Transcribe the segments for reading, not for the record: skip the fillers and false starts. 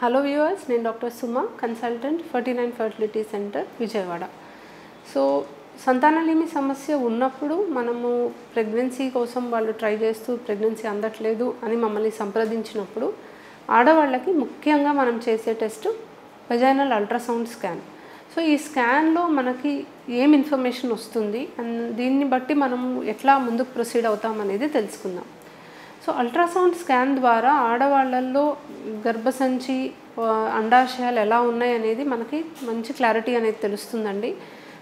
Hello viewers, నేను doctor Suma, consultant 49 fertility centre Vijayawada. So సంతానలేమి సమస్య ఉన్నప్పుడు మనము ప్రెగ్నెన్సీ కోసం వాళ్ళు ట్రై చేస్తూ ప్రెగ్నెన్సీ అందట్లేదు అని మమ్మల్ని సంప్రదించినప్పుడు ఆడవాళ్ళకి ముఖ్యంగా మనం చేసే test vaginal ultrasound scan. So ఈ స్కాన్లో మనకి ఏం ఇన్ఫర్మేషన్ వస్తుంది అండ్ దీన్ని బట్టి మనం ఎట్లా ముందుకు ప్రొసీడ్ అవుతాం అనేది తెలుసుకుందాం. సో అల్ట్రాసౌండ్ స్కాన్ ద్వారా ఆడవాళ్ళల్లో గర్భసంచి అండాశయాలు ఎలా ఉన్నాయి అనేది మనకి మంచి క్లారిటీ అనేది తెలుస్తుందండి.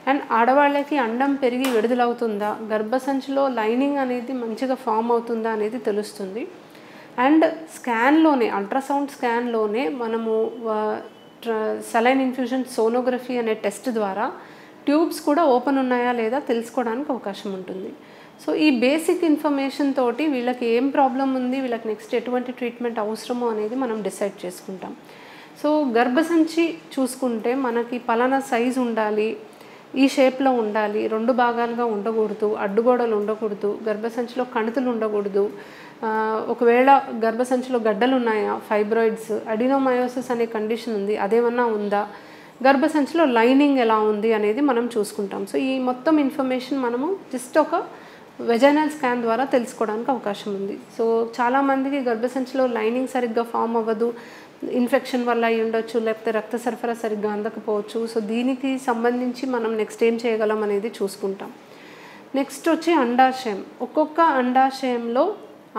అండ్ ఆడవాళ్ళకి అండం పెరిగి విడుదలవుతుందా, గర్భసంచిలో లైనింగ్ అనేది మంచిగా ఫామ్ అవుతుందా అనేది తెలుస్తుంది. అండ్ స్కాన్లోనే, అల్ట్రాసౌండ్ స్కాన్లోనే మనము సలైన్ ఇన్ఫ్యూజన్ సోనోగ్రఫీ అనే టెస్ట్ ద్వారా ట్యూబ్స్ కూడా ఓపెన్ ఉన్నాయా లేదా తెలుసుకోవడానికి అవకాశం ఉంటుంది. సో ఈ బేసిక్ ఇన్ఫర్మేషన్ తోటి వీళ్ళకి ఏం ప్రాబ్లం ఉంది, వీళ్ళకి నెక్స్ట్ ఎటువంటి ట్రీట్మెంట్ అవసరమో అనేది మనం డిసైడ్ చేసుకుంటాం. సో గర్భసంచి చూసుకుంటే మనకి పలానా సైజు ఉండాలి, ఈ షేప్లో ఉండాలి, 2 భాగాలుగా ఉండకూడదు, అడ్డుగోడలు ఉండకూడదు, గర్భసంచిలో కణుతులు ఉండకూడదు, ఒకవేళ గర్భసంచిలో గడ్డలు ఉన్నాయా, ఫైబ్రాయిడ్స్, అడినోమయోసిస్ అనే కండిషన్ ఉంది, అదేమన్నా ఉందా, గర్భసంచిలో లైనింగ్ ఎలా ఉంది అనేది మనం చూసుకుంటాం. సో ఈ మొత్తం ఇన్ఫర్మేషన్ మనము జస్ట్ ఒక వెజైనల్ స్కాన్ ద్వారా తెలుసుకోవడానికి అవకాశం ఉంది. సో చాలామందికి గర్భసంచిలో లైనింగ్ సరిగ్గా ఫామ్ అవ్వదు, ఇన్ఫెక్షన్ వల్ల అయి ఉండొచ్చు, లేకపోతే రక్త సరఫరా సరిగ్గా అందకపోవచ్చు. సో దీనికి సంబంధించి మనం నెక్స్ట్ ఏం చేయగలం అనేది చూసుకుంటాం. నెక్స్ట్ వచ్చి అండాశయం. ఒక్కొక్క అండాశయంలో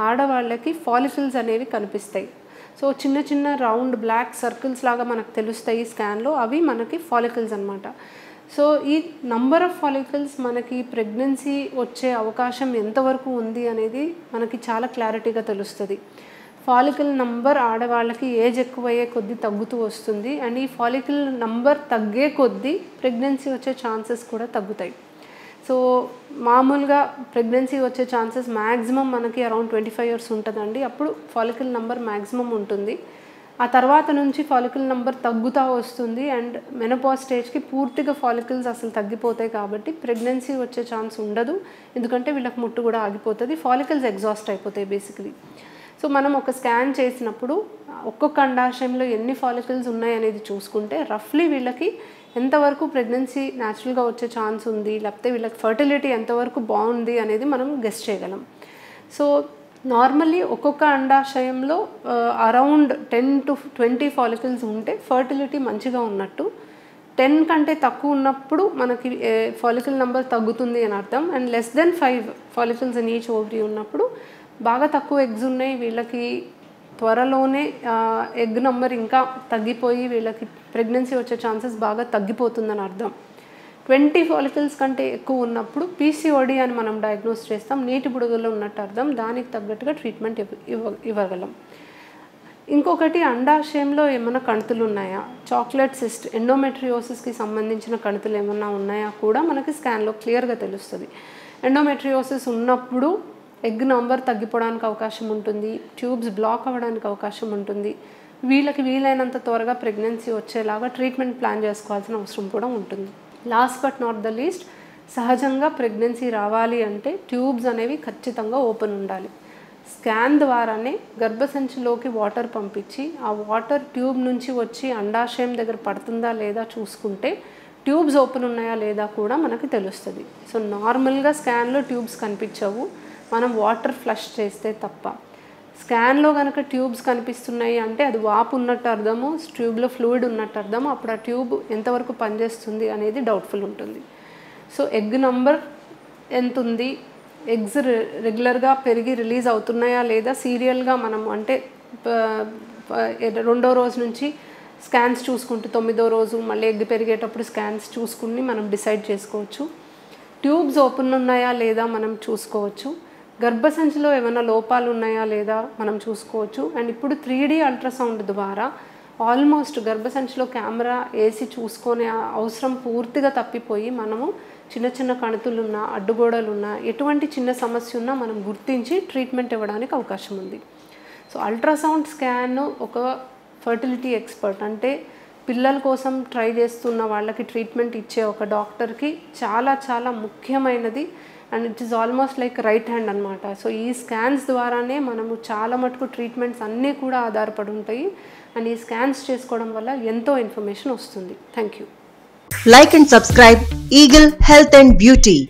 ఆడవాళ్ళకి ఫాలికల్స్ అనేవి కనిపిస్తాయి. సో చిన్న చిన్న రౌండ్ బ్లాక్ సర్కిల్స్ లాగా మనకు తెలుస్తాయి స్కాన్లో, అవి మనకి ఫాలికల్స్ అన్నమాట. సో ఈ నంబర్ ఆఫ్ ఫాలికల్స్ మనకి ప్రెగ్నెన్సీ వచ్చే అవకాశం ఎంతవరకు ఉంది అనేది మనకి చాలా క్లారిటీగా తెలుస్తుంది. ఫాలికల్ నంబర్ ఆడవాళ్ళకి ఏజ్ ఎక్కువయ్యే కొద్దీ తగ్గుతూ వస్తుంది. అండ్ ఈ ఫాలికల్ నంబర్ తగ్గే కొద్దీ ప్రెగ్నెన్సీ వచ్చే ఛాన్సెస్ కూడా తగ్గుతాయి. సో మామూలుగా ప్రెగ్నెన్సీ వచ్చే ఛాన్సెస్ మ్యాక్సిమం మనకి అరౌండ్ 25 years ఉంటుందండి. అప్పుడు ఫాలికల్ నంబర్ మ్యాక్సిమం ఉంటుంది. ఆ తర్వాత నుంచి ఫాలికల్ నంబర్ తగ్గుతూ వస్తుంది. అండ్ మెనోపాజ్ స్టేజ్కి పూర్తిగా ఫాలికల్స్ అసలు తగ్గిపోతాయి కాబట్టి ప్రెగ్నెన్సీ వచ్చే ఛాన్స్ ఉండదు. ఎందుకంటే వీళ్ళకి ముట్టు కూడా ఆగిపోతుంది, ఫాలికల్స్ ఎగ్జాస్ట్ అయిపోతాయి బేసికలీ. సో మనం ఒక స్కాన్ చేసినప్పుడు ఒక్కొక్క అండాశయంలో ఎన్ని ఫాలికల్స్ ఉన్నాయనేది చూసుకుంటే రఫ్లీ వీళ్ళకి ఎంతవరకు ప్రెగ్నెన్సీ న్యాచురల్గా వచ్చే ఛాన్స్ ఉంది, లేకపోతే వీళ్ళకి ఫర్టిలిటీ ఎంతవరకు బాగుంది అనేది మనం గెస్ చేయగలం. సో నార్మల్లీ ఒక్కొక్క అండాశయంలో అరౌండ్ 10 to 20 ఫాలికల్స్ ఉంటే ఫర్టిలిటీ మంచిగా ఉన్నట్టు. 10 కంటే తక్కువ ఉన్నప్పుడు మనకి ఫాలికల్ నెంబర్ తగ్గుతుంది అని అర్థం. And less than 5 follicles in each ovary ఉన్నప్పుడు బాగా తక్కువ ఎగ్స్ ఉన్నాయి, వీళ్ళకి త్వరలోనే ఎగ్ నెంబర్ ఇంకా తగ్గిపోయి వీళ్ళకి ప్రెగ్నెన్సీ వచ్చే ఛాన్సెస్ బాగా తగ్గిపోతుందని అర్థం. 20 ఫాలికల్స్ కంటే ఎక్కువ ఉన్నప్పుడు పీసీఓడి అని మనం డయాగ్నోస్ చేస్తాం, నీటి బుడగల్లో ఉన్నట్టు అర్థం. దానికి తగ్గట్టుగా ట్రీట్మెంట్ ఇవ్వగలం. ఇంకొకటి అండాశయంలో ఏమైనా కణుతులు ఉన్నాయా, చాక్లెట్ సిస్ట్, ఎండోమెట్రియోసిస్కి సంబంధించిన కణుతులు ఏమైనా ఉన్నాయా కూడా మనకి స్కాన్లో క్లియర్గా తెలుస్తుంది. ఎండోమెట్రియోసిస్ ఉన్నప్పుడు ఎగ్ నంబర్ తగ్గిపోవడానికి అవకాశం ఉంటుంది, ట్యూబ్స్ బ్లాక్ అవ్వడానికి అవకాశం ఉంటుంది. వీళ్ళకి వీలైనంత త్వరగా ప్రెగ్నెన్సీ వచ్చేలాగా ట్రీట్మెంట్ ప్లాన్ చేసుకోవాల్సిన అవసరం కూడా ఉంటుంది. Last but not the least, సహజంగా ప్రెగ్నెన్సీ రావాలి అంటే ట్యూబ్స్ అనేవి ఖచ్చితంగా ఓపెన్ ఉండాలి. స్కాన్ ద్వారానే గర్భసంచిలోకి వాటర్ పంపించి ఆ వాటర్ ట్యూబ్ నుంచి వచ్చి అండాశయం దగ్గర పడుతుందా లేదా చూసుకుంటే ట్యూబ్స్ ఓపెన్ ఉన్నాయా లేదా కూడా మనకి తెలుస్తుంది. సో నార్మల్గా స్కాన్లో ట్యూబ్స్ కనిపించవు, మనం వాటర్ ఫ్లష్ చేస్తే తప్ప. స్కాన్లో కనుక ట్యూబ్స్ కనిపిస్తున్నాయి అంటే అది వాపు ఉన్నట్టు అర్థము, ట్యూబ్లో ఫ్లూయిడ్ ఉన్నట్టు అర్థము. అప్పుడు ఆ ట్యూబ్ ఎంతవరకు పనిచేస్తుంది అనేది డౌట్ఫుల్ ఉంటుంది. సో ఎగ్ నంబర్ ఎంత ఉంది, ఎగ్స్ రెగ్యులర్గా పెరిగి రిలీజ్ అవుతున్నాయా లేదా సీరియల్గా మనం అంటే 2వ రోజు నుంచి స్కాన్స్ చూసుకుంటూ 9వ రోజు మళ్ళీ ఎగ్ పెరిగేటప్పుడు స్కాన్స్ చూసుకుని మనం డిసైడ్ చేసుకోవచ్చు. ట్యూబ్స్ ఓపెన్ ఉన్నాయా లేదా మనం చూసుకోవచ్చు. గర్భసంచిలో ఏమైనా లోపాలు ఉన్నాయా లేదా మనం చూసుకోవచ్చు. అండ్ ఇప్పుడు 3D అల్ట్రాసౌండ్ ద్వారా ఆల్మోస్ట్ గర్భసంచిలో కెమెరా వేసి చూసుకునే అవసరం పూర్తిగా తప్పిపోయి మనము చిన్న చిన్న కణుతులున్నా, అడ్డుగోడలున్నా, ఎటువంటి చిన్న సమస్య ఉన్నా మనం గుర్తించి ట్రీట్మెంట్ ఇవ్వడానికి అవకాశం ఉంది. సో అల్ట్రాసౌండ్ స్కాన్ ఒక ఫర్టిలిటీ ఎక్స్పర్ట్ అంటే పిల్లల కోసం ట్రై చేస్తున్న వాళ్ళకి ట్రీట్మెంట్ ఇచ్చే ఒక డాక్టర్కి చాలా చాలా ముఖ్యమైనది. And it is almost like right hand అనమాట. సో ఈ స్కాన్స్ ద్వారానే మనము చాలా మటుకు ట్రీట్మెంట్స్ అన్నీ కూడా ఆధారపడి ఉంటాయి. అండ్ ఈ స్కాన్స్ చేసుకోవడం వల్ల ఎంతో ఇన్ఫర్మేషన్ వస్తుంది. Thank you. Like and subscribe Eagle Health and Beauty.